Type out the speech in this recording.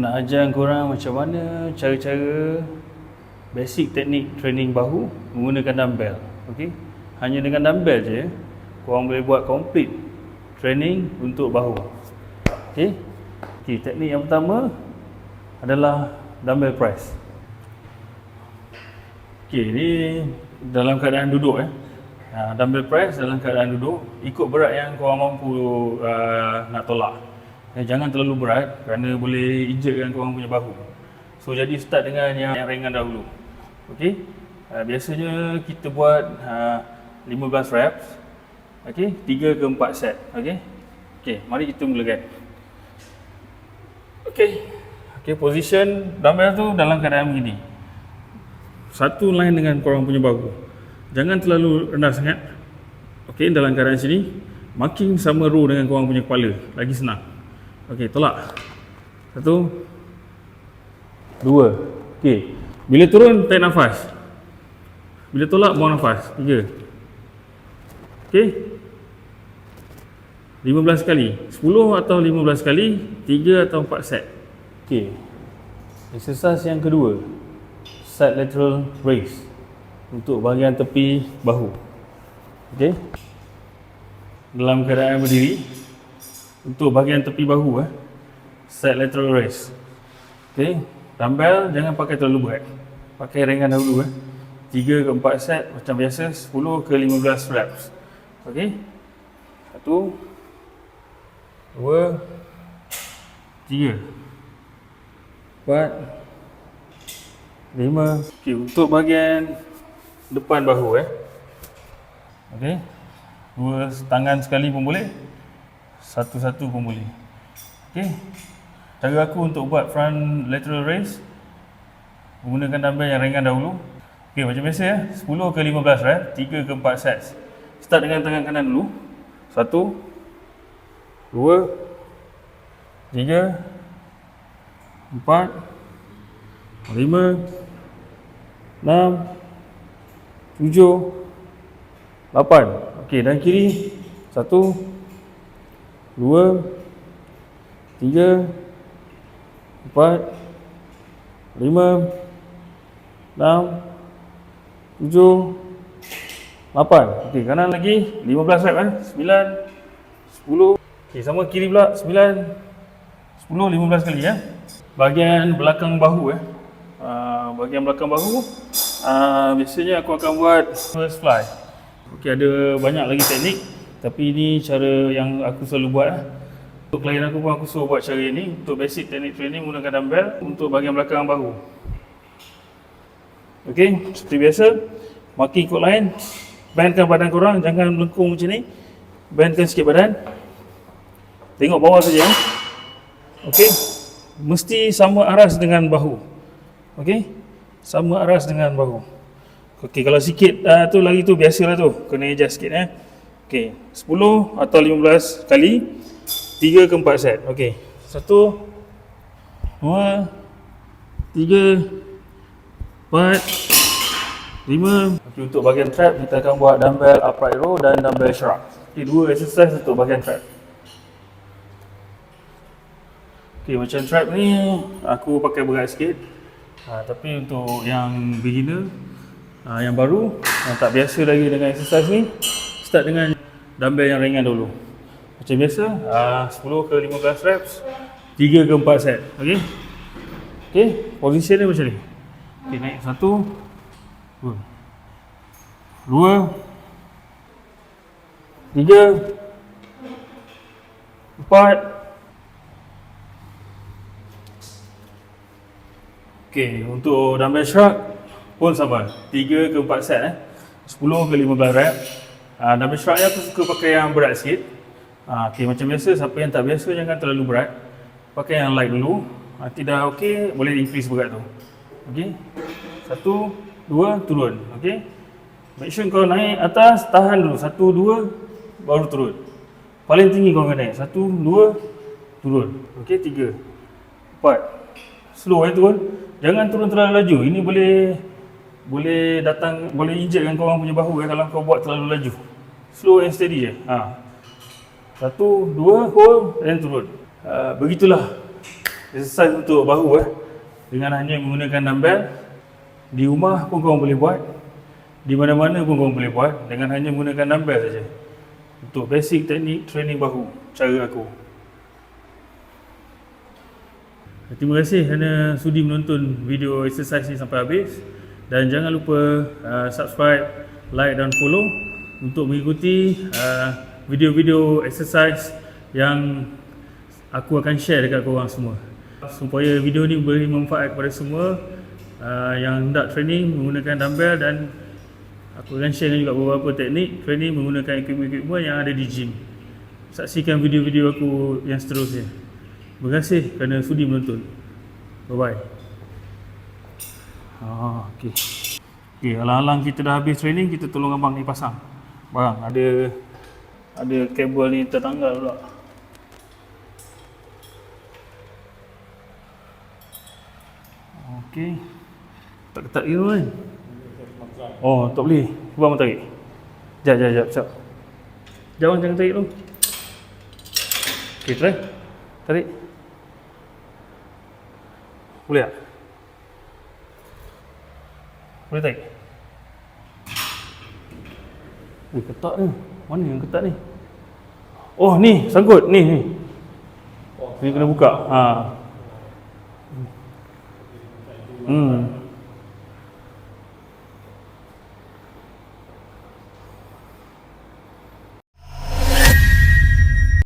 nak ajar korang macam mana cara-cara basic teknik training bahu menggunakan dumbbell. Okey, hanya dengan dumbbell je korang boleh buat complete training untuk bahu. Okey, teknik yang pertama adalah dumbbell press. Okey, ni dalam keadaan duduk dumbbell press dalam keadaan duduk, ikut berat yang korang mampu nak tolak. Jangan terlalu berat kerana boleh injekkan korang punya bahu. So jadi start dengan yang ringan dahulu. Okey, biasanya kita buat 15 reps. Okey, 3 ke 4 set. Okey, mari kita mulakan. Okey, position dumbbell tu dalam keadaan begini. Satu line dengan korang punya bahu. Jangan terlalu rendah sangat. Okey, dalam keadaan sini, marking sama row dengan korang punya kepala. Lagi senang. Okey, tolak. 1 2. Okey. Bila turun, tarik nafas. Bila tolak, buang nafas. 3. Okey. 15 kali. 10 atau 15 kali, 3 atau 4 set. Okey. Exercise yang kedua, side lateral raise untuk bahagian tepi bahu. Okey. Dalam keadaan berdiri, untuk bahagian tepi bahu side lateral raise. Okey, dumbbell jangan pakai terlalu berat. Pakai ringan dahulu 3 ke 4 set macam biasa, 10 ke 15 reps. Okey. 1 2 3 4 5. Okey, untuk bahagian depan bahu okey. 2 tangan sekali pun boleh. Satu-satu pun boleh. Okey. Cara aku untuk buat front lateral raise menggunakan dumbbell yang ringan dahulu. Okey, macam biasa 10 ke 15 reps, 3 ke 4 sets. Start dengan tangan kanan dulu. 1 2 3 4 5 6 7 8. Okey, dan kiri 1 2 3 4 5 6 7 8. Okey, kanan lagi 15 reps 9 10. Okey, sama kiri pula 9 10 15 kali Bahagian belakang bahu bahagian belakang bahu biasanya aku akan buat first fly. Okey, ada banyak lagi teknik, tapi ini cara yang aku selalu buat Untuk klien aku pun aku suruh buat cara ini. Untuk basic teknik training menggunakan dumbbell untuk bahagian belakang bahu. Okey, seperti biasa, marking ikut line. Bendkan badan korang, jangan melengkung macam ni. Bendkan sikit badan. Tengok bawah saja. Okey, mesti sama aras dengan bahu. Okey, sama aras dengan bahu. Okey, kalau sikit tu lagi tu biasalah tu, kena adjust sikit Okey, 10 atau 15 kali 3 ke 4 set. Okey, 1 2 3 4 5. Okey, untuk bahagian trap kita akan buat dumbbell upright row dan dumbbell shrug. Okey, dua exercise untuk bahagian trap. Okey, macam trap ni aku pakai berat sikit. Tapi untuk yang beginner, yang baru, yang tak biasa lagi dengan exercise ni, start dengan dumbbell yang ringan dulu. Macam biasa, 10 ke 15 reps, 3 ke 4 set. Okey. Okey, position dia macam ni. Okey, naik 1 2 3 4. Okey, untuk dumbbell shrug pun sama, 3 ke 4 set 10 ke 15 rep. Dumbbell shrug ni aku suka pakai yang berat sikit. Okey, macam biasa, siapa yang tak biasa jangan terlalu berat. Pakai yang light dulu. Nanti dah okey, boleh increase berat tu. Okey. 1 2 turun. Okey. Make sure kau naik atas, tahan dulu. 1 2 baru turun. Paling tinggi kau akan naik. 1 2 turun. Okey, 3 4. Slow turun. Jangan turun terlalu laju. Ini boleh datang, boleh injekkan kau orang punya bahu kalau kau buat terlalu laju. Slow and steady je. 1 2 hold dan turun. Begitulah exercise untuk bahu dengan hanya menggunakan dumbbell. Di rumah pun korang boleh buat, di mana-mana pun korang boleh buat dengan hanya menggunakan dumbbell saja. Untuk basic teknik training bahu, cara aku. Terima kasih kerana sudi menonton video exercise ni sampai habis. Dan jangan lupa subscribe, like dan follow untuk mengikuti video-video exercise yang aku akan share dekat korang semua. Supaya video ni beri manfaat kepada semua yang hendak training menggunakan dumbbell, dan aku akan share juga beberapa teknik training menggunakan equipment yang ada di gym. Saksikan video-video aku yang seterusnya. Terima kasih kerana sudi menonton. Bye-bye. Okay, alang-alang kita dah habis training, kita tolong abang ni pasang barang. Ada kabel ni tertanggal pula. Okey. Tak gitu kan? Oh, tak boleh. Cuba abang tarik. Jap. Jangan tarik tu. Okey, try. Tarik. Boleh tak? Boleh tarik? Ketat ni. Mana yang ketat ni? Oh, ni sangkut. Ni. Ni kena buka.